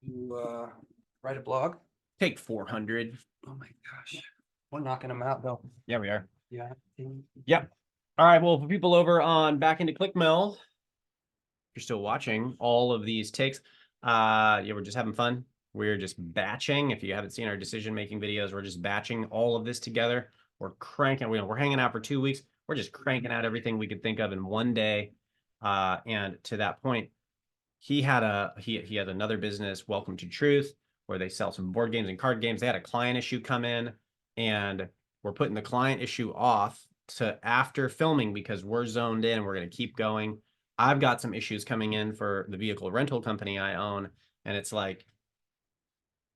to write a blog? Take 400. Oh my gosh. We're knocking them out though. Yeah, we are. Yeah. Yep. All right. Well, for people over on Back into ClickMill, if you're still watching all of these takes, yeah, we're just having fun. We're just batching. If you haven't seen our decision-making videos, we're just batching all of this together. We're cranking. We're hanging out for 2 weeks. We're just cranking out everything we could think of in one day. And to that point, he had another business, Welcome to Truth, where they sell some board games and card games. They had a client issue come in, and we're putting the client issue off to after filming because we're zoned in and we're going to keep going. I've got some issues coming in for the vehicle rental company I own, and it's like,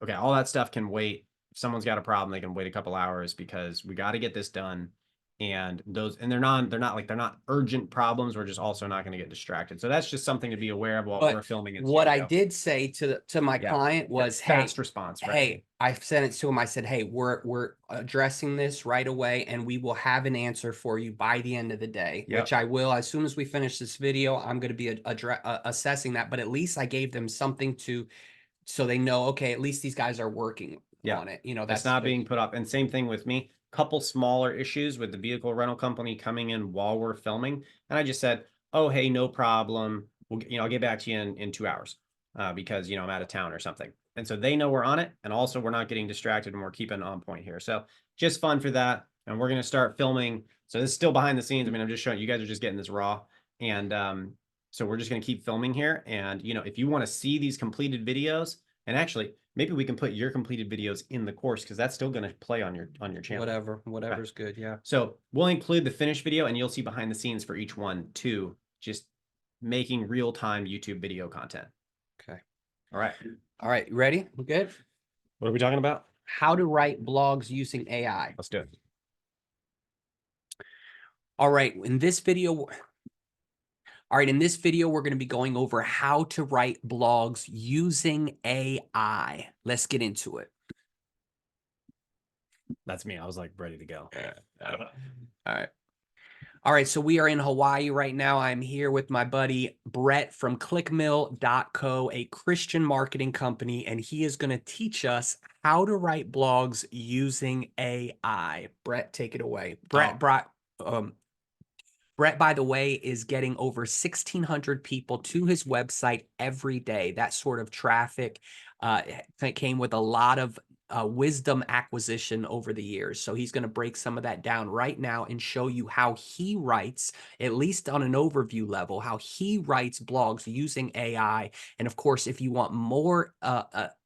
okay, all that stuff can wait. If someone's got a problem, they can wait a couple hours because we got to get this done. And they're not urgent problems. We're just also not going to get distracted. So that's just something to be aware of while we're filming in What I studio. did say to my client was, hey, fast response, right? Hey, I sent it to him. I said, hey, we're addressing this right away, and we will have an answer for you by the end of the day, which I will. As soon as we finish this video, I'm going to be assessing that. But at least I gave them something so they know, okay, at least these guys are working on it. You know, that's not being put up. And same thing with me. Couple smaller issues with the vehicle rental company coming in while we're filming. And I just said, oh, hey, no problem. I'll get back to you in 2 hours because, I'm out of town or something. And so they know we're on it. And also we're not getting distracted and we're keeping on point here. So just fun for that. And we're going to start filming. So this is still behind the scenes. I mean, I'm just showing you guys are just getting this raw. And so we're just going to keep filming here. And, if you want to see these completed videos, and actually, maybe we can put your completed videos in the course because that's still going to play on your channel. Whatever's good. Yeah. So we'll include the finished video and you'll see behind the scenes for each one too, just making real-time YouTube video content. Okay. All right. All right. Ready? We good? What are we talking about? How to write blogs using AI. Let's do it. All right. In this video, we're going to be going over how to write blogs using AI. Let's get into it. That's me. I was like ready to go. All right. So we are in Hawaii right now. I'm here with my buddy Brett from clickmill.co, a Christian marketing company, and he is going to teach us how to write blogs using AI. Brett, take it away. Brett, by the way, is getting over 1,600 people to his website every day. That sort of traffic came with a lot of wisdom acquisition over the years. So he's going to break some of that down right now and show you how he writes, at least on an overview level, how he writes blogs using AI. And of course, if you want more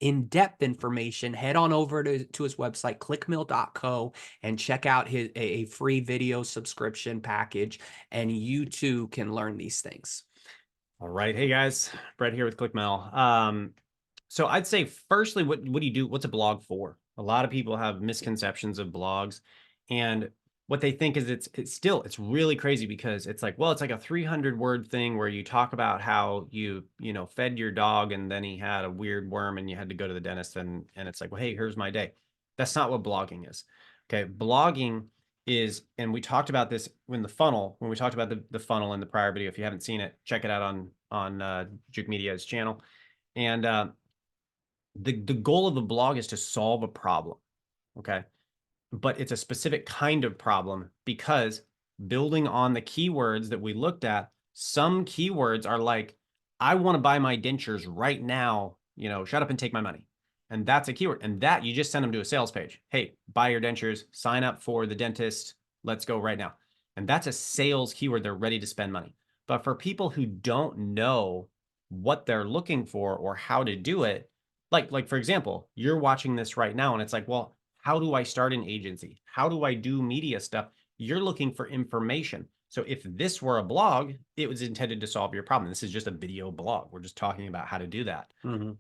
in-depth information, head on over to his website, clickmill.co, and check out a free video subscription package, and you too can learn these things. All right. Hey guys, Brett here with ClickMill. So I'd say firstly, what do you do? What's a blog for? A lot of people have misconceptions of blogs, and what they think is it's really crazy because it's like, well, it's like a 300-word thing where you talk about how you fed your dog and then he had a weird worm and you had to go to the dentist and it's like, well, hey, here's my day. That's not what blogging is. Okay, blogging is, and we talked about this when we talked about the funnel in the prior video. If you haven't seen it, check it out on Juke Media's channel. And the goal of the blog is to solve a problem, okay? But it's a specific kind of problem because building on the keywords that we looked at, some keywords are like, I want to buy my dentures right now, shut up and take my money. And that's a keyword. And that you just send them to a sales page. Hey, buy your dentures, sign up for the dentist, let's go right now. And that's a sales keyword. They're ready to spend money. But for people who don't know what they're looking for or how to do it, like for example, you're watching this right now and it's like, well, how do I start an agency? How do I do media stuff? You're looking for information. So if this were a blog, it was intended to solve your problem. This is just a video blog. We're just talking about how to do that.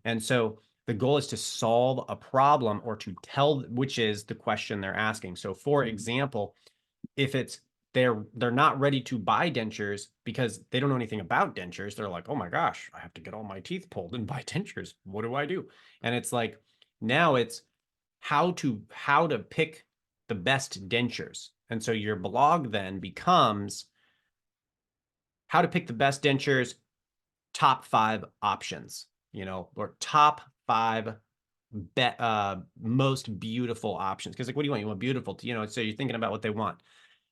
And so the goal is to solve a problem or to tell, which is the question they're asking. So for example, if it's they're not ready to buy dentures because they don't know anything about dentures. They're like, oh my gosh, I have to get all my teeth pulled and buy dentures. What do I do? And it's like, now it's how to pick the best dentures. And so your blog then becomes how to pick the best dentures, top 5 options, or top 5 most beautiful options. Because like, what do you want? You want beautiful, so you're thinking about what they want.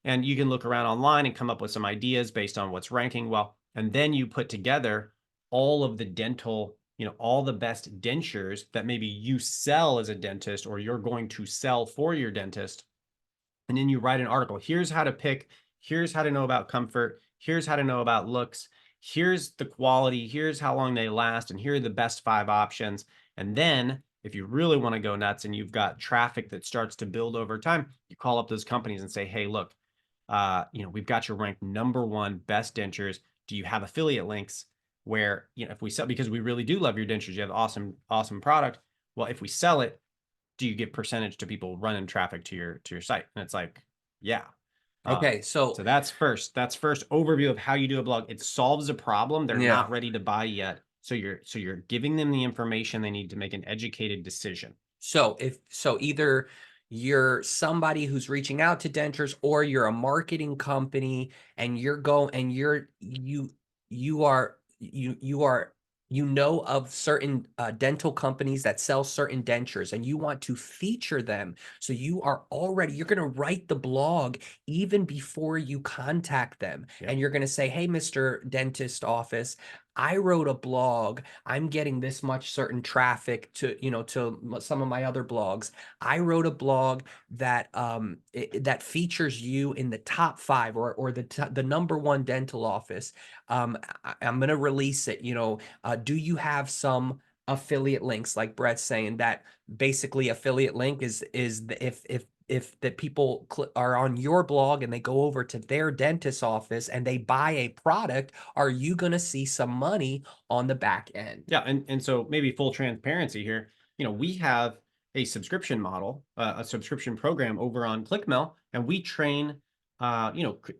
And you can look around online and come up with some ideas based on what's ranking well. And then you put together all of the dental, all the best dentures that maybe you sell as a dentist or you're going to sell for your dentist. And then you write an article. Here's how to pick. Here's how to know about comfort. Here's how to know about looks. Here's the quality. Here's how long they last. And here are the best 5 options. And then if you really want to go nuts and you've got traffic that starts to build over time, you call up those companies and say, hey, look, we've got your ranked #1 best dentures. Do you have affiliate links where, if we sell, because we really do love your dentures, you have awesome, awesome product. Well, if we sell it, do you give percentage to people running traffic to your site? And it's like, yeah. Okay, So that's first. That's first overview of how you do a blog. It solves a problem. They're yeah. not ready to buy yet. So you're giving them the information they need to make an educated decision. So either you're somebody who's reaching out to dentures, or you're a marketing company and you know of certain dental companies that sell certain dentures, and you want to feature them. So you're going to write the blog even before you contact them. Yep. And you're going to say, hey, Mr. Dentist Office, I wrote a blog. I'm getting this much certain traffic to some of my other blogs. I wrote a blog that that features you in the top 5 or the #1 dental office. I'm going to release it. Do you have some affiliate links, like Brett's saying? That basically affiliate link is if the people are on your blog and they go over to their dentist office and they buy a product, are you going to see some money on the back end? Yeah, and so maybe full transparency here. We have a subscription model, a subscription program over on ClickMail, and we train,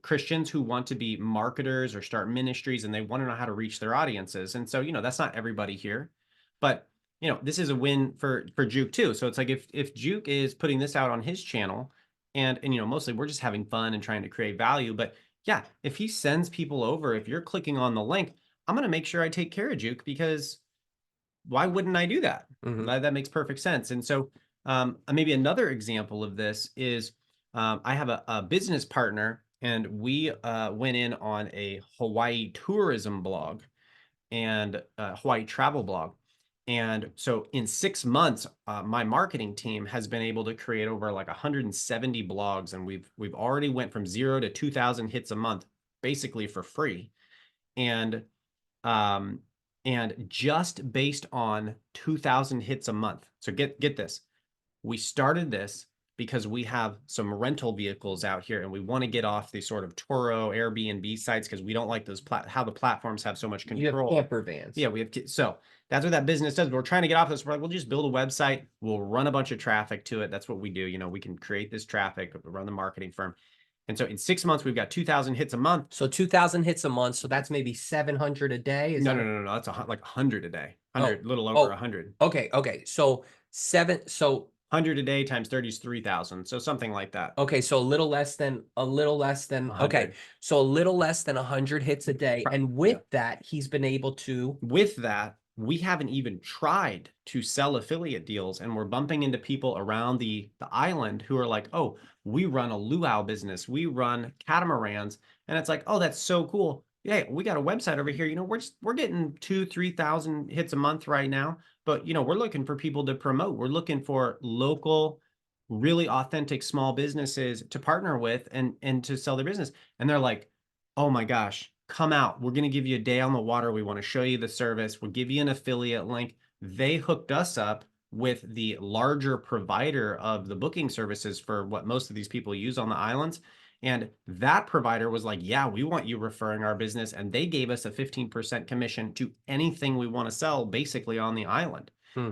Christians who want to be marketers or start ministries, and they want to know how to reach their audiences. And so, that's not everybody here, but this is a win for Juke too. So it's like if Juke is putting this out on his channel, and mostly we're just having fun and trying to create value, but yeah, if he sends people over, if you're clicking on the link, I'm going to make sure I take care of Juke, because why wouldn't I do that? Mhm. That makes perfect sense. And so maybe another example of this is I have a business partner, and we went in on a Hawaii tourism blog and Hawaii travel blog. And so in 6 months, my marketing team has been able to create over like 170 blogs, and we've already went from 0 to 2,000 hits a month, basically for free. And um, and just based on 2,000 hits a month. So get this. We started this because we have some rental vehicles out here, and we want to get off these sort of Turo, Airbnb sites, because we don't like those how the platforms have so much You have control. camper vans. Yeah, we have so that's what that business does. But we're trying to get off this. We're like, we'll just build a website. We'll run a bunch of traffic to it. That's what we do. We can create this traffic, run the marketing firm. And so in 6 months, we've got 2,000 hits a month. So 2,000 hits a month. So that's maybe 700 a day. No. That's like 100 a day. 100, Oh, little over 100. Okay. So 100 a day times 30 is 3,000. So something like that. okay. So a little less than okay. 100. So a little less than 100 hits a day. And with that, he's been able to. With that, we haven't even tried to sell affiliate deals, and we're bumping into people around the island who are like, oh, we run a luau business, we run catamarans, and it's like, oh, that's so cool. Yeah, we got a website over here. We're getting 2,000-3,000 hits a month right now, but we're looking for people to promote. We're looking for local, really authentic small businesses to partner with and to sell their business. And they're like, oh my gosh, come out. We're going to give you a day on the water. We want to show you the service. We'll give you an affiliate link. They hooked us up with the larger provider of the booking services for what most of these people use on the islands. And that provider was like, yeah, we want you referring our business. And they gave us a 15% commission to anything we want to sell basically on the island.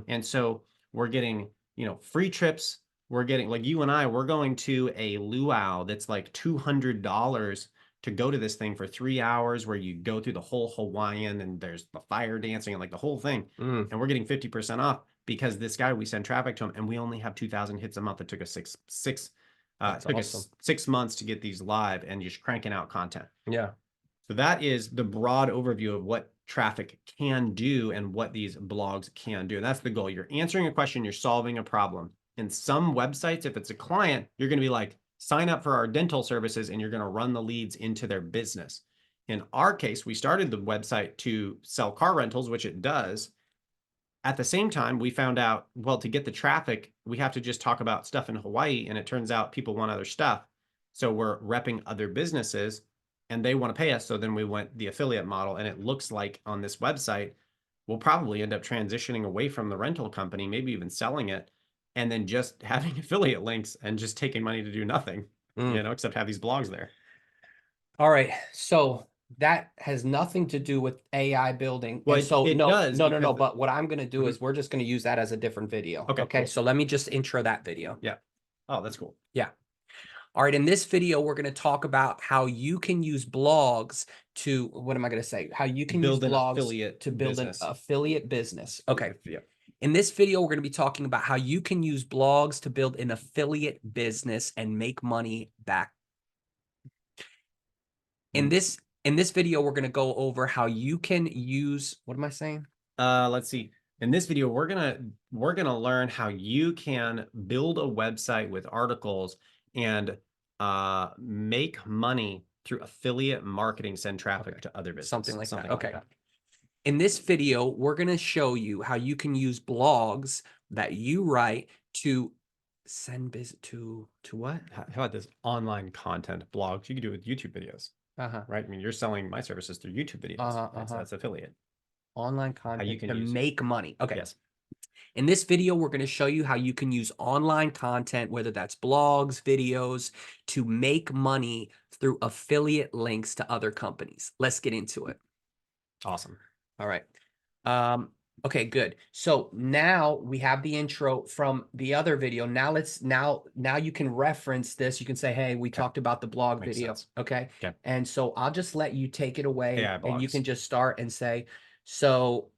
And so we're getting, free trips. We're getting, like you and I, we're going to a luau that's like $200 to go to this thing for 3 hours, where you go through the whole Hawaiian and there's the fire dancing and like the whole thing. And we're getting 50% off because this guy, we send traffic to him, and we only have 2,000 hits a month. It took us Awesome. 6 months to get these live and just cranking out content. Yeah. So that is the broad overview of what traffic can do and what these blogs can do. And that's the goal. You're answering a question, you're solving a problem. In some websites, if it's a client, you're going to be like, sign up for our dental services, and you're going to run the leads into their business. In our case, we started the website to sell car rentals, which it does. At the same time, we found out, well, to get the traffic, we have to just talk about stuff in Hawaii. And it turns out people want other stuff. So we're repping other businesses and they want to pay us. So then we went the affiliate model. And it looks like on this website, we'll probably end up transitioning away from the rental company, maybe even selling it, and then just having affiliate links and just taking money to do nothing, except have these blogs there. All right. So that has nothing to do with AI building. Well, And so it does no. But what I'm going to do Mhm. is we're just going to use that as a different video. Okay, Okay. cool. So let me just intro that video. Yeah. Oh, that's cool. Yeah. All right. In this video, we're going to talk about how you can use blogs to, what am I going to say? How you can use Build an blogs affiliate to build business. an affiliate business. Okay. Yeah. In this video, we're going to be talking about how you can use blogs to build an affiliate business and make money back. In this video, we're going to go over how you can use, what am I saying? Let's see. In this video, we're gonna learn how you can build a website with articles and make money through affiliate marketing, send traffic to other businesses. Something like that. Okay. In this video, we're going to show you how you can use blogs that you write to send business to what? How about this online content blogs? You can do it with YouTube videos, right? I mean, you're selling my services through YouTube videos. Right? So that's affiliate. Online content you can to use make money. Okay. Yes. In this video, we're going to show you how you can use online content, whether that's blogs, videos, to make money through affiliate links to other companies. Let's get into it. Awesome. All right. Okay, good. So now we have the intro from the other video. Now now you can reference this. You can say, hey, we talked about the blog Makes video. sense. Okay. Okay. And so I'll just let you take it away AI and you blogs. can just start and say, so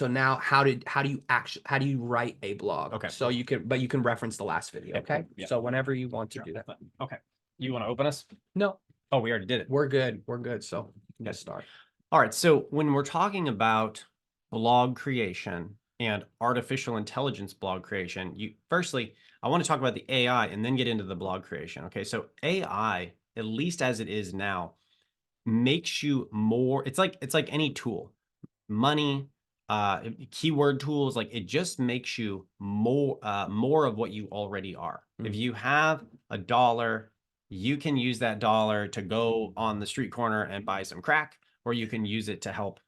now how do you write a blog? Okay. So you can reference the last video. Okay. Yeah. So whenever you want to do that. Okay. You want to open us? No. Oh, we already did it. We're good. We're good. So you can just start. All right. So when we're talking about blog creation and artificial intelligence blog creation, firstly, I want to talk about the AI and then get into the blog creation. Okay. So AI, at least as it is now, makes you more, it's like any tool, money, keyword tools, like it just makes you more of what you already are. If you have $1, you can use that dollar to go on the street corner and buy some crack, or you can use it to help,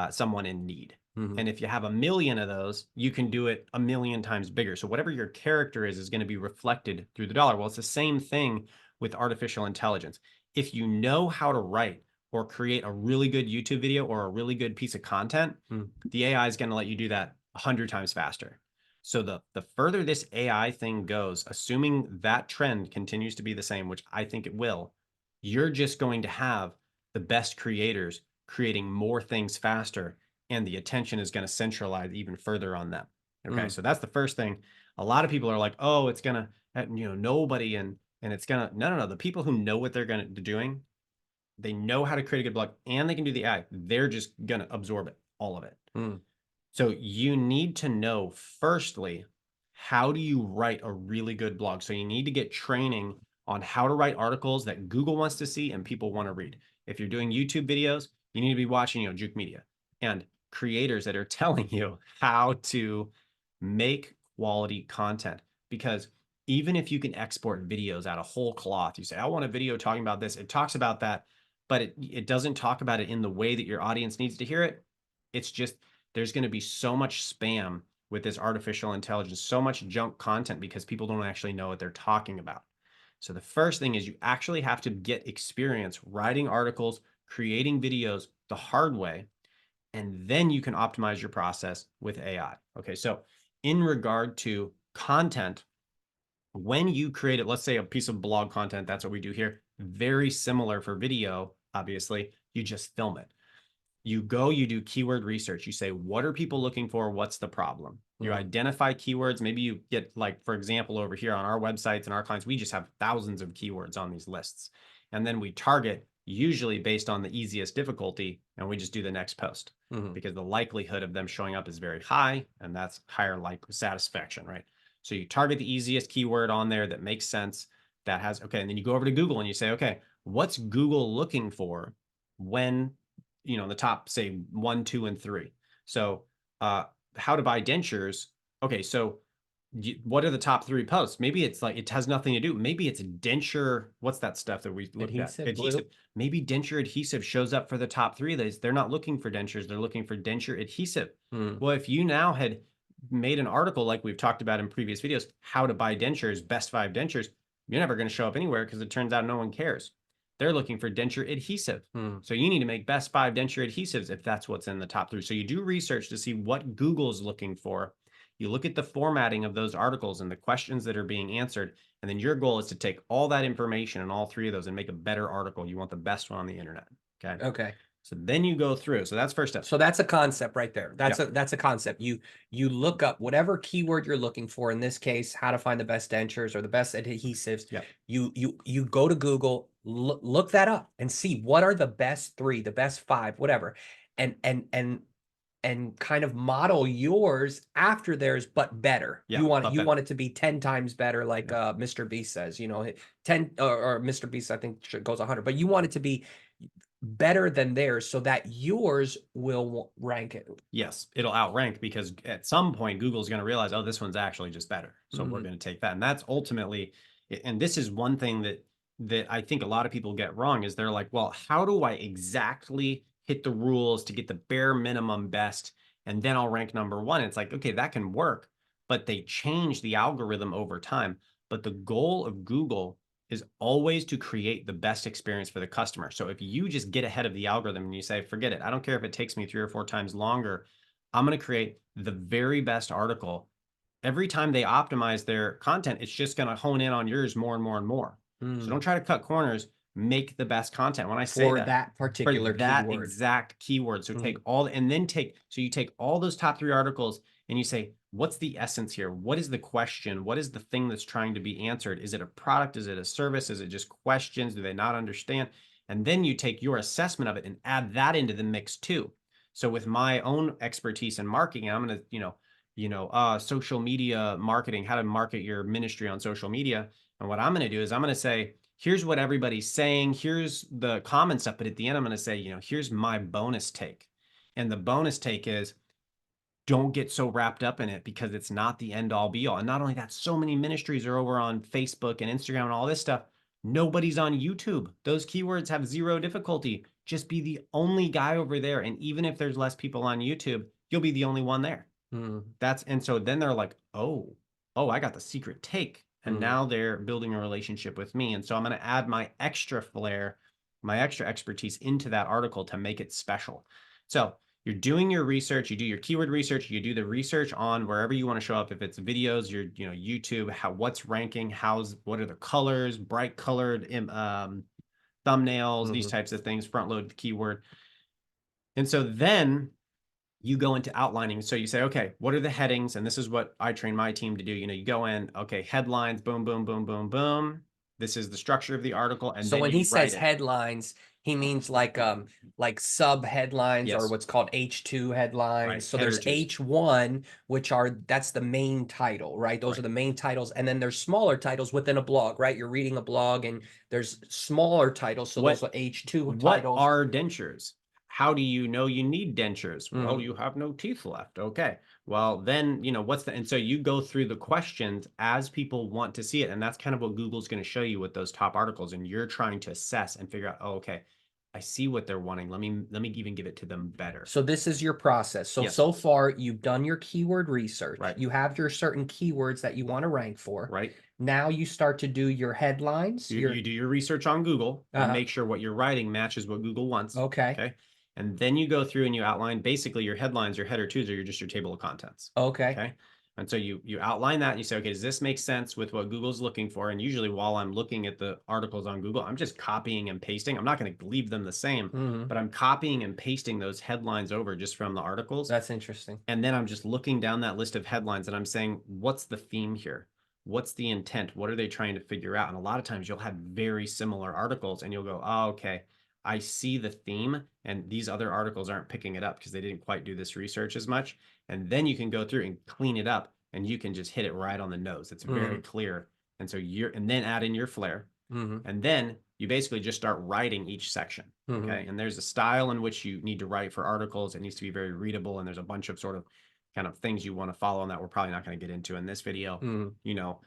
someone in need. And if you have 1 million of those, you can do it 1 million times bigger. So whatever your character is going to be reflected through the dollar. Well, it's the same thing with artificial intelligence. If you know how to write or create a really good YouTube video or a really good piece of content, the AI is going to let you do that 100 times faster. So the further this AI thing goes, assuming that trend continues to be the same, which I think it will, you're just going to have the best creators creating more things faster, and the attention is going to centralize even further on them. Okay, so that's the first thing. A lot of people are like, oh, it's going to, nobody, and it's going to, no. The people who know what they're going to be doing, they know how to create a good blog and they can do the AI. They're just going to absorb it, all of it. So you need to know, firstly, how do you write a really good blog? So you need to get training on how to write articles that Google wants to see and people want to read. If you're doing YouTube videos, you need to be watching, Juke Media and creators that are telling you how to make quality content. Because even if you can export videos out of whole cloth, you say, I want a video talking about this. It talks about that, but it doesn't talk about it in the way that your audience needs to hear it. It's just, there's going to be so much spam with this artificial intelligence, so much junk content because people don't actually know what they're talking about. So the first thing is you actually have to get experience writing articles, creating videos the hard way, and then you can optimize your process with AI. Okay, so in regard to content, when you create it, let's say a piece of blog content, that's what we do here, very similar for video, obviously, you just film it. You go, you do keyword research. You say, what are people looking for? What's the problem? You identify keywords. Maybe you get, like, for example, over here on our websites and our clients, we just have thousands of keywords on these lists. And then we target usually based on the easiest difficulty, and we just do the next post Mhm. because the likelihood of them showing up is very high, and that's higher like satisfaction, right? So you target the easiest keyword on there that makes sense, that has, okay, and then you go over to Google and you say, okay, what's Google looking for when, the top, say, 1, 2, and 3. So uh, how to buy dentures. Okay, so what are the top 3 posts? Maybe it's like it has nothing to do. Maybe it's denture. What's that stuff that we looked at? Adhesive Adhesive. glue. Maybe denture adhesive shows up for the top 3 of those. They're not looking for dentures. They're looking for denture adhesive. Mm. Well, if you now had made an article like we've talked about in previous videos, how to buy dentures, best 5 dentures, you're never going to show up anywhere because it turns out no one cares. They're looking for denture adhesive. Mm. So you need to make best 5 denture adhesives if that's what's in the top 3. So you do research to see what Google's looking for. You look at the formatting of those articles and the questions that are being answered, and then your goal is to take all that information and all 3 of those and make a better article. You want the best one on the internet. Okay. Okay. So then you go through. So that's first step. So that's a concept right there. Yeah. That's a concept. You look up whatever keyword you're looking for. In this case, how to find the best dentures or the best adhesives. Yeah. You go to Google, look that up and see what are the best 3, the best 5, whatever, and kind of model yours after theirs, but better. Yeah, You want but you better. want it to be 10 times better, like Yeah. Mr. Beast says. 10 or Mr. Beast, I think goes 100, but you want it to be better than theirs so that yours will rank it. Yes, it'll outrank because at some point Google's going to realize, oh, this one's actually just better. So we're Mhm. going to take that. And that's ultimately, and this is one thing that I think a lot of people get wrong is they're like, well, how do I exactly hit the rules to get the bare minimum best? And then I'll rank number 1. It's like, okay, that can work, but they change the algorithm over time. But the goal of Google is always to create the best experience for the customer. So if you just get ahead of the algorithm and you say, forget it, I don't care if it takes me 3 or 4 times longer, I'm going to create the very best article. Every time they optimize their content, it's just going to hone in on yours more and more and more. So don't try to cut corners, make the best content. When I say For that, that for particular that keyword. exact keyword. So take all, and then so you take all those top 3 articles and you say, what's the essence here? What is the question? What is the thing that's trying to be answered? Is it a product? Is it a service? Is it just questions? Do they not understand? And then you take your assessment of it and add that into the mix too. So with my own expertise in marketing, I'm going to, social media marketing, how to market your ministry on social media. And what I'm going to do is I'm going to say, here's what everybody's saying. Here's the common stuff. But at the end, I'm going to say, here's my bonus take. And the bonus take is, don't get so wrapped up in it because it's not the end all be all. And not only that, so many ministries are over on Facebook and Instagram and all this stuff. Nobody's on YouTube. Those keywords have 0 difficulty. Just be the only guy over there. And even if there's less people on YouTube, you'll be the only one there. And so then they're like, oh, I got the secret take. And now they're building a relationship with me. And so I'm going to add my extra flair, my extra expertise into that article to make it special. So you're doing your research, you do your keyword research, you do the research on wherever you want to show up. If it's videos, YouTube, what's ranking, what are the colors, bright colored thumbnails, these types of things, front load keyword. And so then you go into outlining. So you say, okay, what are the headings? And this is what I train my team to do. You go in, okay, headlines, boom, boom, boom, boom, boom. This is the structure of the article. And So then when you he write says it. headlines, he means like sub headlines or Yes. what's called H2 headlines. Right. So Header there's twos. H1, that's the main title, right? Those Right. are the main titles. And then there's smaller titles within a blog, right? You're reading a blog and there's smaller titles. So those are H2 What titles. are dentures? How do you know you need dentures? Well, Mhm. you have no teeth left. Okay. Well, then, what's the, and so you go through the questions as people want to see it. And that's kind of what Google's going to show you with those top articles. And you're trying to assess and figure out, oh, okay, I see what they're wanting. Let me even give it to them better. So this is your process. So Yes. so far you've done your keyword research. Right. You have your certain keywords that you want to rank for. Right. Now you start to do your headlines. You do your research on Google and Uh-huh. make sure what you're writing matches what Google wants. Okay. Okay. And then you go through and you outline basically your headlines, your header twos, or just your table of contents. Okay. Okay. And so you outline that and you say, okay, does this make sense with what Google's looking for? And usually while I'm looking at the articles on Google, I'm just copying and pasting. I'm not going to leave them the same, but I'm copying and pasting those headlines over just from the articles. That's interesting. And then I'm just looking down that list of headlines and I'm saying, what's the theme here? What's the intent? What are they trying to figure out? And a lot of times you'll have very similar articles and you'll go, oh, okay, I see the theme and these other articles aren't picking it up because they didn't quite do this research as much. And then you can go through and clean it up and you can just hit it right on the nose. It's very clear. And so and then add in your flair. And then you basically just start writing each section. Okay. And there's a style in which you need to write for articles. It needs to be very readable. And there's a bunch of sort of kind of things you want to follow on that we're probably not going to get into in this video, you know,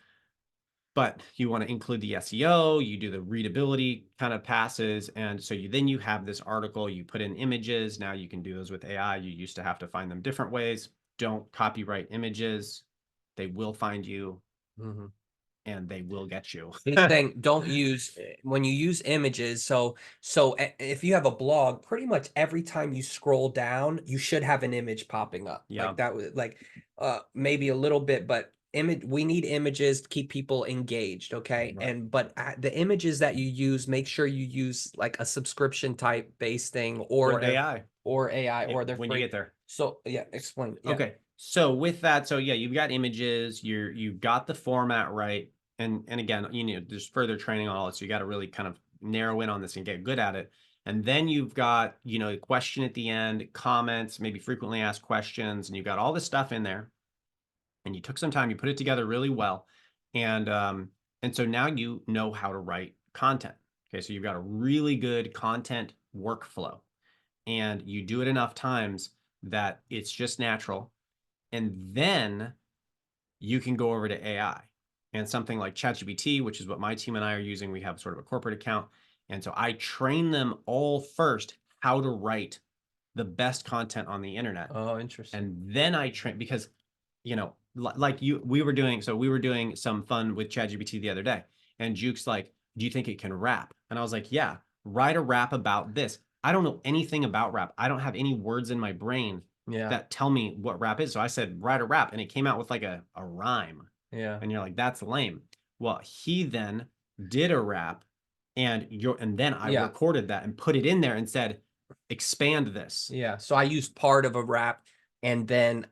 but you want to include the SEO, you do the readability kind of passes. And so then you have this article, you put in images. Now you can do those with AI. You used to have to find them different ways. Don't copyright images. They will find you. And they will get you. Big thing, don't use when you use images. So if you have a blog, pretty much every time you scroll down, you should have an image popping up. Yeah. Like that was like maybe a little bit, but we need images to keep people engaged. Okay. Right. And but the images that you use, make sure you use like a subscription type based thing or AI. Or AI or they're when free. you get there. So yeah, explain. Yeah. Okay. So with that, so yeah, you've got images, you've got the format right. And again, you know, there's further training on all this. So you got to really kind of narrow in on this and get good at it. And then you've got, you know, a question at the end, comments, maybe frequently asked questions, and you've got all this stuff in there. And you took some time, you put it together really well. And so now you know how to write content. Okay, so you've got a really good content workflow. And you do it enough times that it's just natural. And then you can go over to AI and something like ChatGPT, which is what my team and I are using. We have sort of a corporate account. And so I train them all first how to write the best content on the internet. Oh, interesting. And then I train because, you know, like we were doing some fun with ChatGPT the other day. And Juke's like, do you think it can rap? And I was like, yeah, write a rap about this. I don't know anything about rap. I don't have any words in my brain that tell me what rap is. So I said, write a rap. And it came out with like a rhyme. Yeah. And you're like, that's lame. Well, he then did a rap and then I recorded that and put it in there and said, expand this. Yeah. So I used part of a rap and then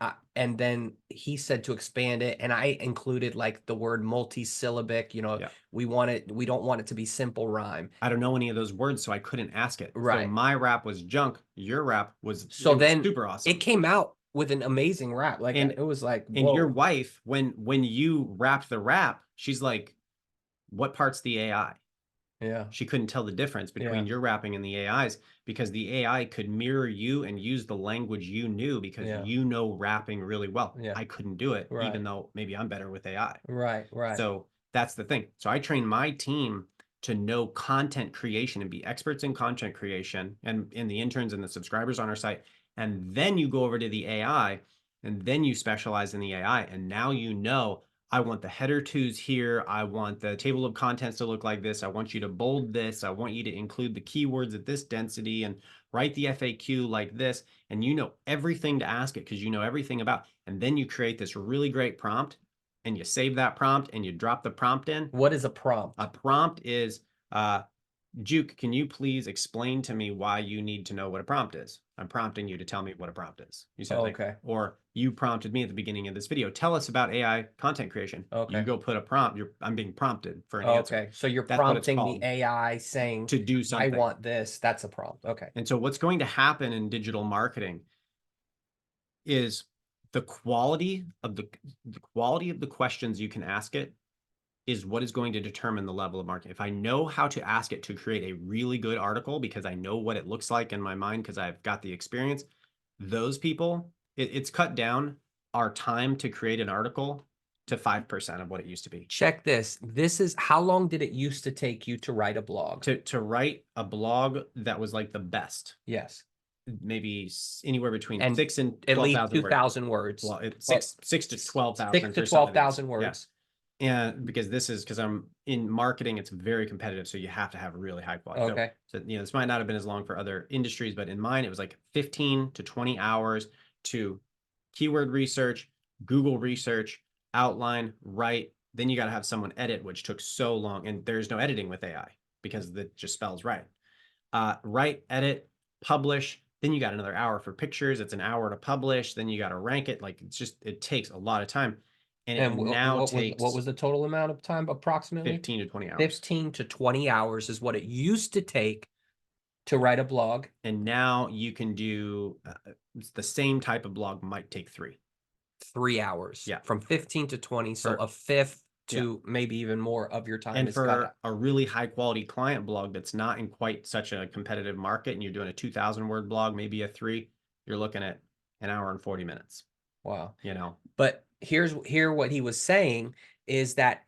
he said to expand it and I included like the word multi-syllabic, you know, we don't want it to be simple rhyme. I don't know any of those words, so I couldn't ask it. Right. So my rap was junk. Your rap was super awesome. It came out with an amazing rap. Like it was like, and your wife, when you rapped the rap, she's like, what part's the AI? Yeah. She couldn't tell the difference between your rapping and the AI's because the AI could mirror you and use the language you knew because you know rapping really well. Yeah. I couldn't do it, even though maybe I'm better with AI. Right. So that's the thing. So I train my team to know content creation and be experts in content creation and in the interns and the subscribers on our site. And then you go over to the AI and then you specialize in the AI. And now you know, I want the header twos here. I want the table of contents to look like this. I want you to bold this. I want you to include the keywords at this density and write the FAQ like this. And you know everything to ask it because you know everything about. And then you create this really great prompt and you save that prompt and you drop the prompt in. What is a prompt? A prompt is, Juke, can you please explain to me why you need to know what a prompt is? I'm prompting you to tell me what a prompt is. You said okay. Or you prompted me at the beginning of this video. Tell us about AI content creation. Okay. You go put a prompt. I'm being prompted for an answer. Okay. So you're prompting the AI saying to do something. I want this. That's a prompt. Okay. And so what's going to happen in digital marketing is the quality of the questions you can ask it is what is going to determine the level of marketing. If I know how to ask it to create a really good article because I know what it looks like in my mind because I've got the experience, those people, it's cut down our time to create an article to 5% of what it used to be. Check this. This is how long did it used to take you to write a blog? To write a blog that was like the best. Yes. Maybe anywhere between 6 and 12,000 at least 2,000 words. Well, it's 6 to 12,000. 6 to 12,000 words. Yeah. And because I'm in marketing, it's very competitive. So you have to have really high quality. Okay. So, you know, this might not have been as long for other industries, but in mine, it was like 15 to 20 hours to keyword research, Google research, outline, write. Then you got to have someone edit, which took so long. And there's no editing with AI because it just spells right. Write, edit, publish. Then you got another hour for pictures. It's an hour to publish. Then you got to rank it. Like it takes a lot of time. And what was the total amount of time approximately? 15 to 20 hours. 15 to 20 hours is what it used to take To write a blog. And now you can do the same type of blog might take 3. 3 hours, Yeah. from 15 to 20, so For a fifth yeah. to maybe even more of your time And is got for a really high quality client blog that's not in quite such a competitive market, and you're doing a 2,000 word blog, maybe a 3, you're looking at an hour and 40 minutes, wow. you know? But here what he was saying is that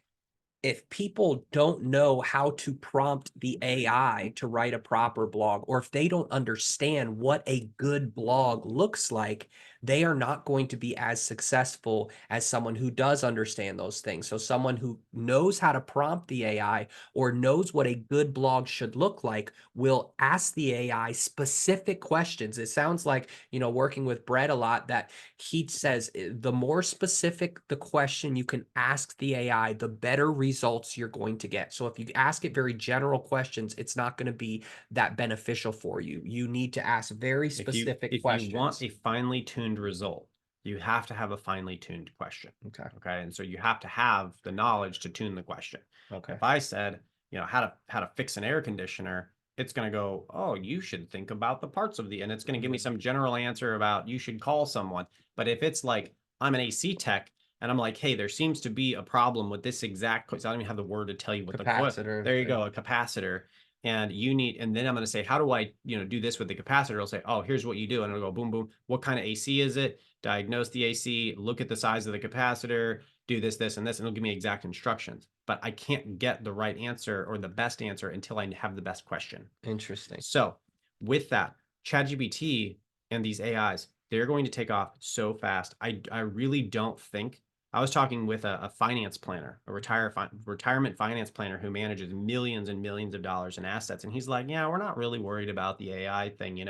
if people don't know how to prompt the AI to write a proper blog, or if they don't understand what a good blog looks like, they are not going to be as successful as someone who does understand those things. So someone who knows how to prompt the AI or knows what a good blog should look like will ask the AI specific questions. It sounds like, working with Brett a lot, that he says the more specific the question you can ask the AI, the better results you're going to get. So if you ask it very general questions, it's not going to be that beneficial for you. You need to ask very specific If you want questions. a finely tuned result, you have to have a finely tuned question. Okay. Okay. And so you have to have the knowledge to tune the question. Okay. If I said, how to fix an air conditioner, it's going to go, oh, you should think about the parts of and it's going to give me some general answer about you should call someone. But if it's like, I'm an AC tech and I'm like, hey, there seems to be a problem with this exact, I don't even have the word to tell you what the Capacitor. there you go, a capacitor. And then I'm going to say, how do I, do this with the capacitor? It'll say, oh, here's what you do. And it'll go boom, boom. What kind of AC is it? Diagnose the AC, look at the size of the capacitor, do this, this, and this, and it'll give me exact instructions. But I can't get the right answer or the best answer until I have the best question. Interesting. So with that, ChatGPT and these AIs, they're going to take off so fast. I really don't think. I was talking with a finance planner, a retirement finance planner who manages millions and millions of dollars in assets. And he's like, yeah, we're not really worried about the AI thing.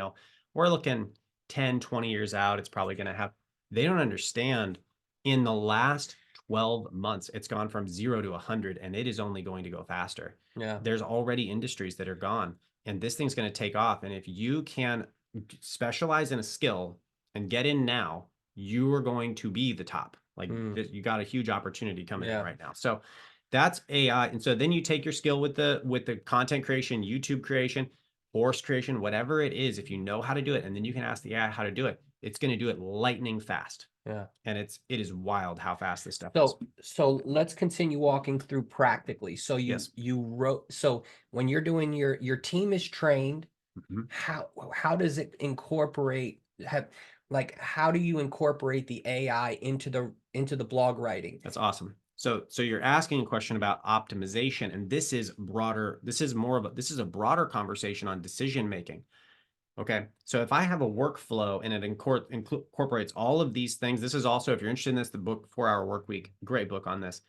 We're looking 10, 20 years out. It's probably going to have, they don't understand in the last 12 months, it's gone from 0 to 100, and it is only going to go faster. Yeah. There's already industries that are gone, and this thing's going to take off. And if you can specialize in a skill and get in now, you are going to be the top. Like you got a huge opportunity coming in right now. So that's AI. And so then you take your skill with the content creation, YouTube creation, course creation, whatever it is. If you know how to do it, and then you can ask the AI how to do it, it's going to do it lightning fast. Yeah. And it is wild how fast this stuff So, is. so let's continue walking through practically. So you wrote, so when you're doing your team is trained, how does it incorporate how do you incorporate the AI into the blog writing? That's awesome. So you're asking a question about optimization, and this is broader. This is a broader conversation on decision making. Okay. So if I have a workflow and it incorporates all of these things, this is also, if you're interested in this, the book 4 Hour Work Week, great book on this.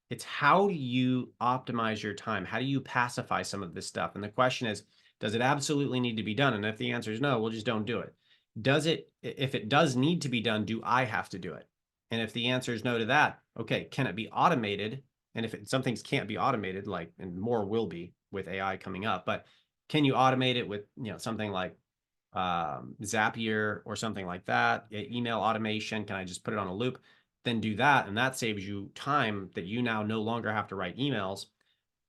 It's how do you optimize your time? How do you pacify some of this stuff? And the question is, does it absolutely need to be done? And if the answer is no, we'll just don't do it. If it does need to be done, do I have to do it? And if the answer is no to that, okay, can it be automated? And if some things can't be automated, and more will be with AI coming up, but can you automate it with, something like Zapier or something like that, email automation? Can I just put it on a loop? Then do that. And that saves you time that you now no longer have to write emails.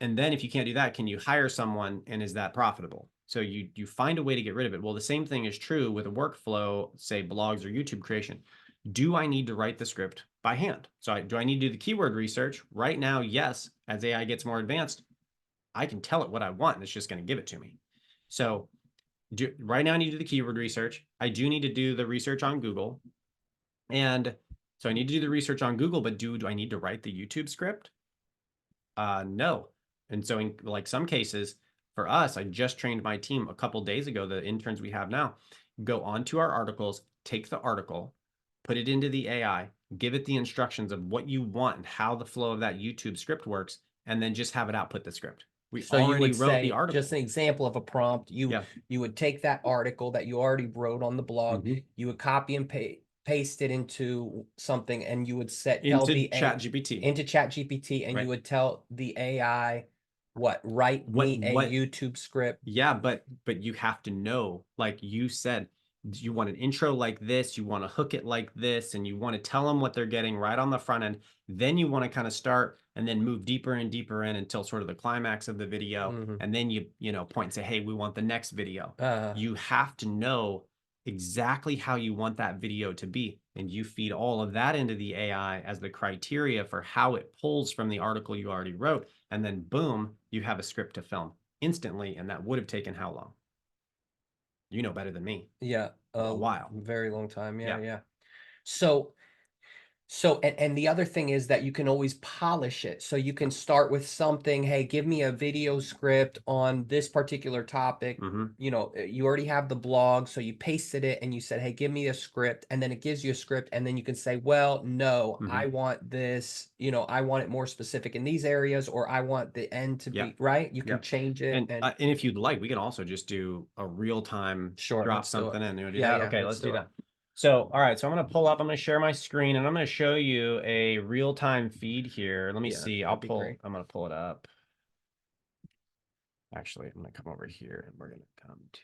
And then if you can't do that, can you hire someone, and is that profitable? So you find a way to get rid of it. Well, the same thing is true with a workflow, say blogs or YouTube creation. Do I need to write the script by hand? So do I need to do the keyword research? Right now, yes. As AI gets more advanced, I can tell it what I want, and it's just going to give it to me. So right now I need to do the keyword research. I do need to do the research on Google. And so I need to do the research on Google, but do I need to write the YouTube script? No. And so in some cases for us, I just trained my team a couple days ago, the interns we have now, go onto our articles, take the article, put it into the AI, give it the instructions of what you want and how the flow of that YouTube script works, and then just have it output the script. We So you already would wrote the say, article. just an example of a prompt, you would take that article that you already wrote on the blog, you would copy and paste it into something, and you would into ChatGPT. Into ChatGPT, and you would tell the AI write me a YouTube script. Yeah, but you have to know, like you said, you want an intro like this, you want to hook it like this, and you want to tell them what they're getting right on the front end. Then you want to kind of start and then move deeper and deeper in until sort of the climax of the video. And then you know, point and say, hey, we want the next video. You have to know exactly how you want that video to be. And you feed all of that into the AI as the criteria for how it pulls from the article you already wrote. And then boom, you have a script to film instantly. And that would have taken how long? You know better than me. Yeah. A while. Very long time. Yeah. Yeah. Yeah. So and the other thing is that you can always polish it. So you can start with something, hey, give me a video script on this particular topic. You know, you already have the blog, so you pasted it and you said, hey, give me a script, and then it gives you a script, and then you can say, well, no, I want this, you know, I want it more specific in these areas, or I want the end to be right. You can change it. And if you'd like, we can also just do a real-time drop something in. You know, do that? Okay, let's do that. So, all right, so I'm going to pull up, I'm going to share my screen, and I'm going to show you a real-time feed here. Let me see. I'm going to pull it up. Actually, I'm going to come over here, and we're going to come to,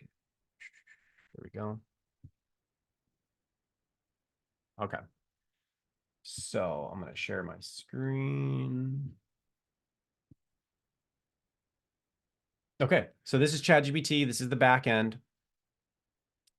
there we go. Okay. So I'm going to share my screen. Okay, so this is ChatGPT. This is the back end.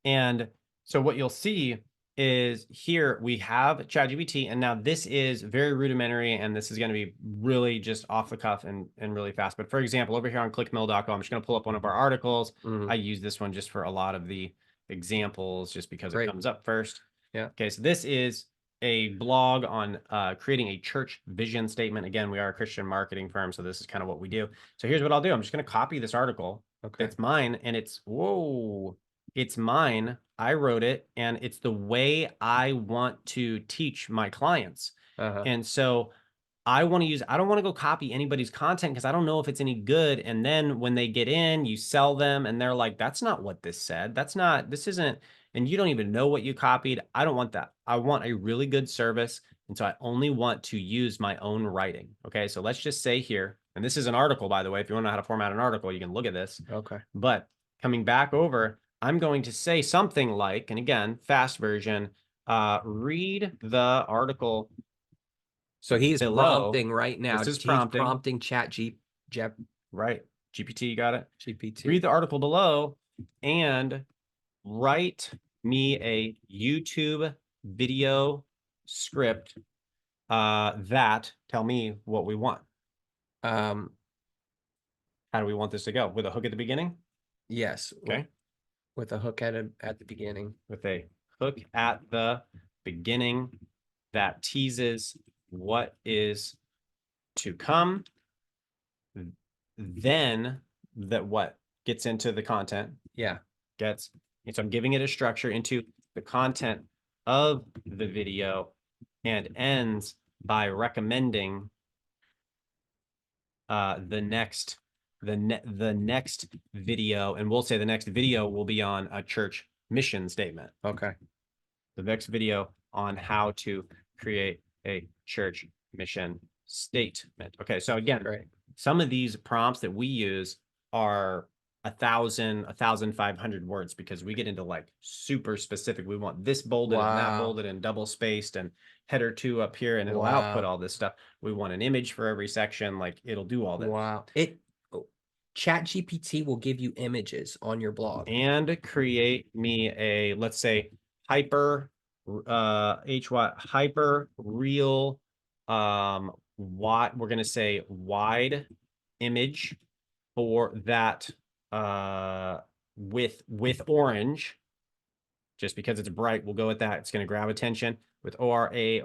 And so what you'll see is here we have ChatGPT, and now this is very rudimentary, and this is going to be really just off the cuff and really fast. But for example, over here on clickmill.com, I'm just going to pull up one of our articles. I use this one just for a lot of the examples, just because it comes up first. Okay, so this is a blog on creating a church vision statement. Again, we are a Christian marketing firm, so this is kind of what we do. So here's what I'll do. I'm just going to copy this article. It's mine, and it's, whoa, it's mine. I wrote it, and it's the way I want to teach my clients. And so I don't want to go copy anybody's content because I don't know if it's any good. And then when they get in, you sell them and they're like, that's not what this said. This isn't, and you don't even know what you copied. I don't want that. I want a really good service. And so I only want to use my own writing. Okay. So let's just say here, and this is an article, by the way, if you want to know how to format an article, you can look at this. Okay. But coming back over, I'm going to say something like, and again, fast version, read the article. So he's prompting right now. This is prompting. Prompting Right. GPT, you got it? GPT. Read the article below and write me a YouTube video script that tell me what we want. How do we want this to go? With a hook at the beginning? Yes. Okay. With a hook at the beginning. With a hook at the beginning that teases what is to come. Then that what gets into the content. Yeah. And so I'm giving it a structure into the content of the video, and ends by recommending the next video, and we'll say the next video will be on a church mission statement. Okay. The next video on how to create a church mission statement. Okay. So again, some of these prompts that we use are 1,500 words, because we get into like super specific. We want this bolded and that bolded and double spaced and header 2 up here, and it'll output all this stuff. We want an image for every section. Like, it'll do all this. ChatGPT will give you images on your blog and create me a, let's say, hyper real what we're going to say wide image for that with orange, just because it's bright. We'll go with that. It's going to grab attention with ORA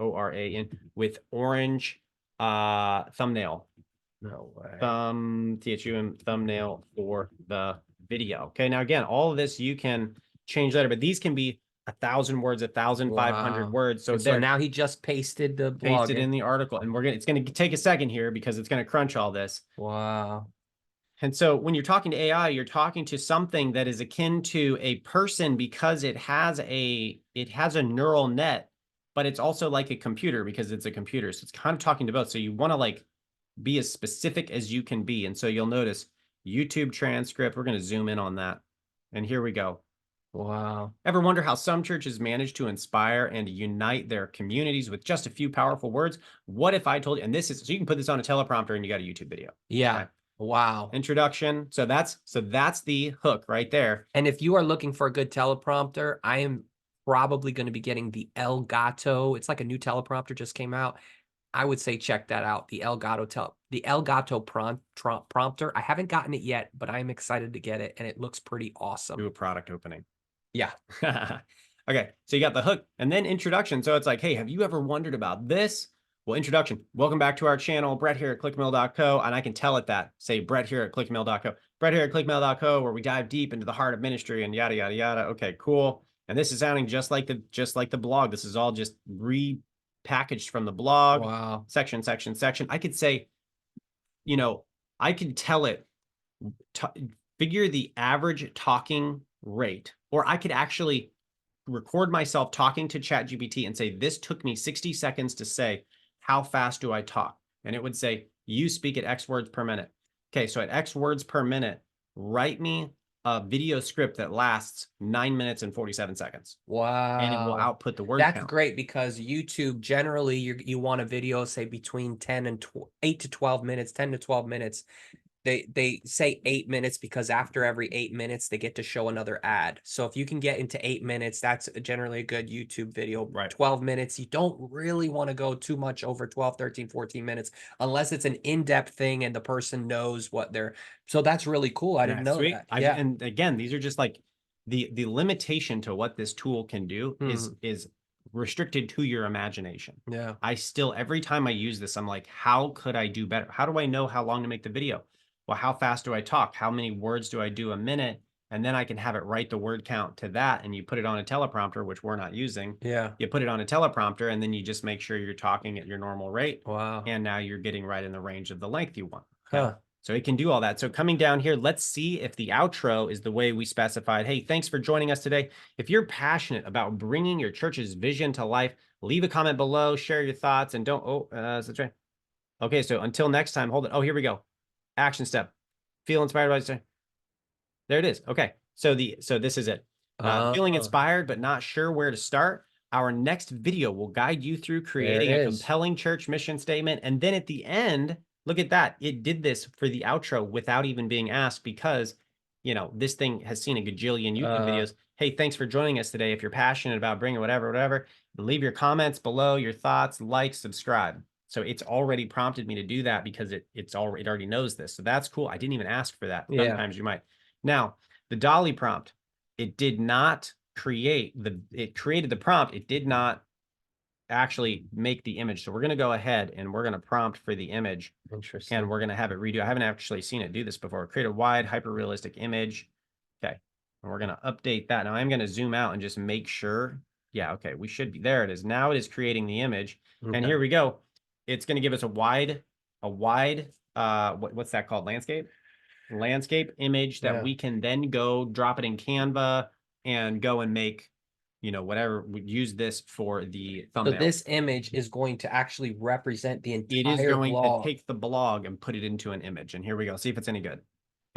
with orange thumbnail. No way. Thumbnail for the video. Okay. Now, again, all of this you can change later, but these can be 1,000 words, 1,500 words. So now he just pasted the blog in the article, and it's going to take a second here because it's going to crunch all this. Wow. And so when you're talking to AI, you're talking to something that is akin to a person, because it has a neural net, but it's also like a computer because it's a computer. So it's kind of talking to both. So you want to like be as specific as you can be. And so you'll notice YouTube transcript. We're going to zoom in on that. And here we go. Wow. Ever wonder how some churches manage to inspire and unite their communities with just a few powerful words? What if I told you, and this is, so you can put this on a teleprompter and you got a YouTube video. Yeah. Okay. Wow. Introduction. So that's the hook right there. And if you are looking for a good teleprompter, I am probably gonna be getting the Elgato. It's like a new teleprompter just came out. I would say check that out, the Elgato prompter. I haven't gotten it yet, but I'm excited to get it, and it looks pretty Do awesome. a product opening. Yeah. Okay, so you got the hook and then introduction. So it's like, hey, have you ever wondered about this? Well, introduction. Welcome back to our channel, Brett here at clickmail.co. And I can tell it that. Say Brett here at clickmail.co. Brett here at clickmail.co, where we dive deep into the heart of ministry and yada yada yada. Okay, cool. And this is sounding just like the blog. This is all just repackaged from the blog. Wow. Section, section, section. I could say, you know, I could tell it figure the average talking rate, or I could actually record myself talking to ChatGPT and say, this took me 60 seconds to say, how fast do I talk? And it would say, you speak at X words per minute. Okay, so at X words per minute, write me a video script that lasts 9 minutes and 47 seconds. And it will Wow. output the word That's count. great because YouTube generally you want a video say between 10 and 8 to 12 minutes, 10 to 12 minutes. They say 8 minutes because after every 8 minutes they get to show another ad. So if you can get into 8 minutes, that's generally a good YouTube video. Right. 12 minutes, you don't really want to go too much over 12, 13, 14 minutes unless it's an in-depth thing and the person knows what they're. So that's really cool. I didn't Yeah, know sweet. that. Yeah. And again, these are just like the limitation to what this tool can do Mhm. is restricted to your imagination. Yeah. I still, every time I use this, I'm like, how could I do better? How do I know how long to make the video? Well, how fast do I talk? How many words do I do a minute? And then I can have it write the word count to that. And you put it on a teleprompter, which we're not using. Yeah. You put it on a teleprompter, and then you just make sure you're talking at your normal rate. Wow. And now you're getting right in the range of the length you want. Okay. Huh. So it can do all that. So coming down here, let's see if the outro is the way we specified. Hey, thanks for joining us today. If you're passionate about bringing your church's vision to life, leave a comment below, share your thoughts, and don't, that's right. Okay, so until next time, hold it. Oh, here we go. Action step. Feel inspired by, there it is. Okay, so this is it. Feeling Oh, inspired but not sure where to start. Our next video will guide you through there it creating a is. compelling church mission statement. And then at the end, look at that. It did this for the outro without even being asked because, this thing has seen a gajillion YouTube videos. Hey, thanks for joining us today. If you're passionate about bringing whatever, leave your comments below, your thoughts, like, subscribe. So it's already prompted me to do that because it already knows this. So that's cool. I didn't even ask for that. Yeah. Sometimes you might. Now, the Dolly prompt, it did not it created the prompt. It did not actually make the image. So we're going to go ahead and we're going to prompt for the image Interesting. and we're going to have it redo. I haven't actually seen it do this before. Create a wide hyper-realistic image. Okay. And we're going to update that. Now I'm going to zoom out and just make sure. Yeah. Okay. We should be, there it is. Now it is creating the image. And Okay. here we go. It's going to give us a wide, what's that called? Landscape image that Yeah. we can then go drop it in Canva and go and make, whatever, we use this for the So thumbnail. this image is going to actually represent the It is entire going to blog. take the blog and put it into an image. And here we go. See if it's any good.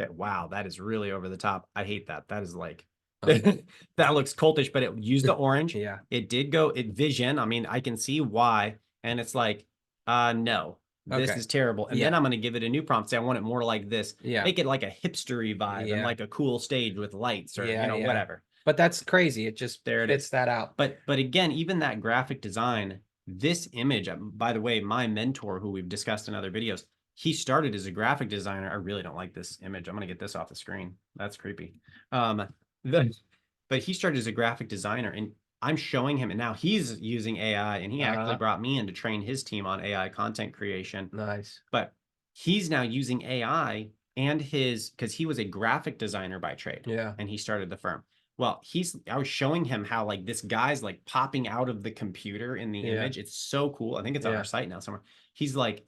Okay, wow, that is really over the top. I hate that. That is like, that looks cultish, but it used the orange. Yeah. It did go, vision. I mean, I can see why. And it's like, no, this Okay. is terrible. And then Yeah. I'm going to give it a new prompt. Say, I want it more like this. Yeah. Make it like a hipstery vibe and Yeah. like a cool stage with lights or, Yeah, yeah. whatever. But that's crazy. It just There it fits is. that out. But again, even that graphic design, this image, by the way, my mentor, who we've discussed in other videos, he started as a graphic designer. I really don't like this image. I'm going to get this off the screen. That's creepy. But he started as a graphic designer and I'm showing him, and now he's using AI, and he actually brought me in to train his team on AI content creation. Nice. But he's now using AI and because he was a graphic designer by trade. Yeah. And he started the firm. Well, I was showing him how like this guy's like popping out of the computer in the image. It's so cool. I think it's on our site now somewhere. He's like,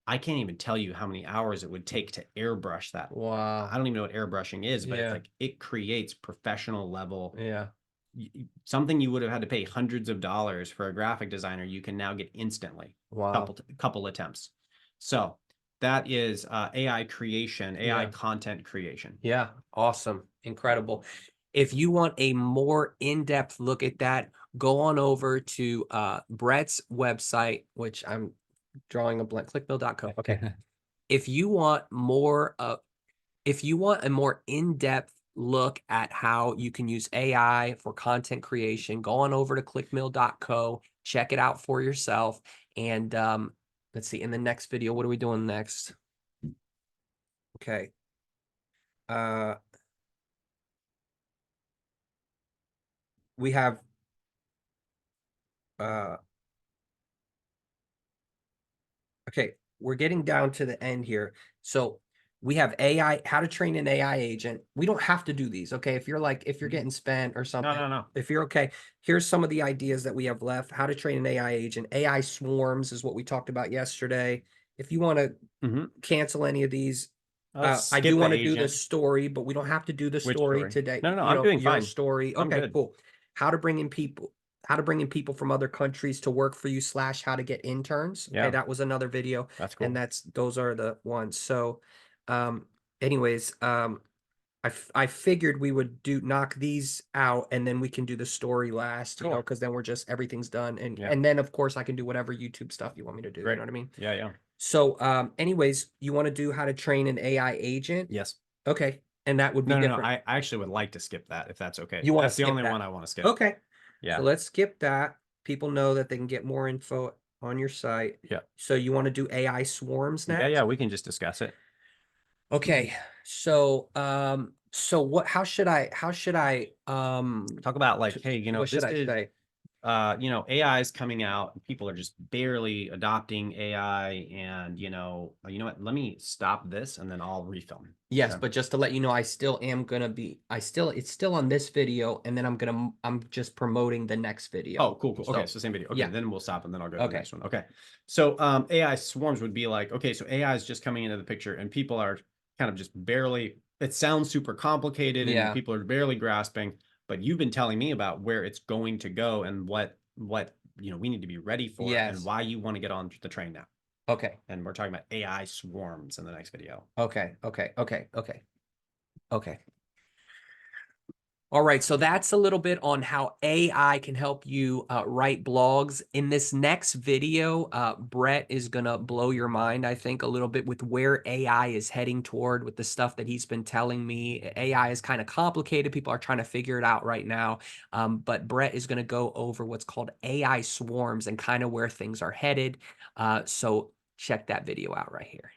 I can't even tell you how many hours it would take to airbrush that. Wow. I don't even know what airbrushing is, but it's like it creates professional level. Yeah. Something you would have had to pay hundreds of dollars for a graphic designer, you can now get instantly. Wow. Couple attempts. So that is AI creation, AI content creation. Yeah. Awesome. Incredible. If you want a more in-depth look at that, go on over to Brett's website, which I'm drawing a blank, clickmill.co. Okay. If you want more if you want a more in-depth look at how you can use AI for content creation, go on over to clickmill.co, check it out for yourself. And let's see, in the next video, what are we doing next? Okay. We have uh okay, we're getting down to the end here. So we have AI, how to train an AI agent. We don't have to do these. Okay. If you're like, if you're getting spent or No, something, no, no. if you're okay, here's some of the ideas that we have left. How to train an AI agent. AI swarms is what we talked about yesterday. If you want to Hmm. cancel any of these, Let's I do skip the want to do the agent. story, but we don't have to do the Which story story? today. No, no, You I'm know, doing your fine. story. I'm Okay, good. cool. How to bring in people, how to bring in people from other countries to work for you slash how to get interns. Okay, Yeah, that was another video. that's And cool. those are the ones. So, anyways, I figured we would knock these out and then we can do the story last, you know, Cool. because then we're just everything's done. Yeah, And then of course I can do whatever YouTube stuff you want me to do. You great. know what I mean? Yeah, yeah. So, anyways, you want to do how to train an AI agent? Yes. Okay. And that would be No, no, no. different. I actually would like to skip that if that's okay. You want to That's the skip only that? one I want to skip. Okay. So Yeah. let's skip that. People know that they can get more info on your site. Yeah. So you want to do AI swarms Yeah, next? yeah. We can just discuss it. Okay. So, so what, how should I, Talk about like, hey, what should this I is say? AI is coming out and people are just barely adopting AI and you know what, let me stop this and then I'll refilm. Yes, Okay. but just to let you know, I still am gonna be, it's still on this video, and then I'm just promoting the next video. Oh, cool, cool. Okay, So, so same video. Okay, yeah. then we'll stop and then I'll go to the Okay. next one. Okay. So AI swarms would be like, okay, so AI is just coming into the picture and people are kind of just barely, it sounds super complicated and Yeah. people are barely grasping, but you've been telling me about where it's going to go and what we need to be ready for and Yes. why you want to get on the train now. Okay. And we're talking about AI swarms in the next video. Okay. Okay. Okay. Okay. Okay. All right, so that's a little bit on how AI can help you write blogs. In this next video, Brett is going to blow your mind, I think, a little bit with where AI is heading toward with the stuff that he's been telling me. AI is kind of complicated. People are trying to figure it out right now. But Brett is going to go over what's called AI swarms and kind of where things are headed. So check that video out right here.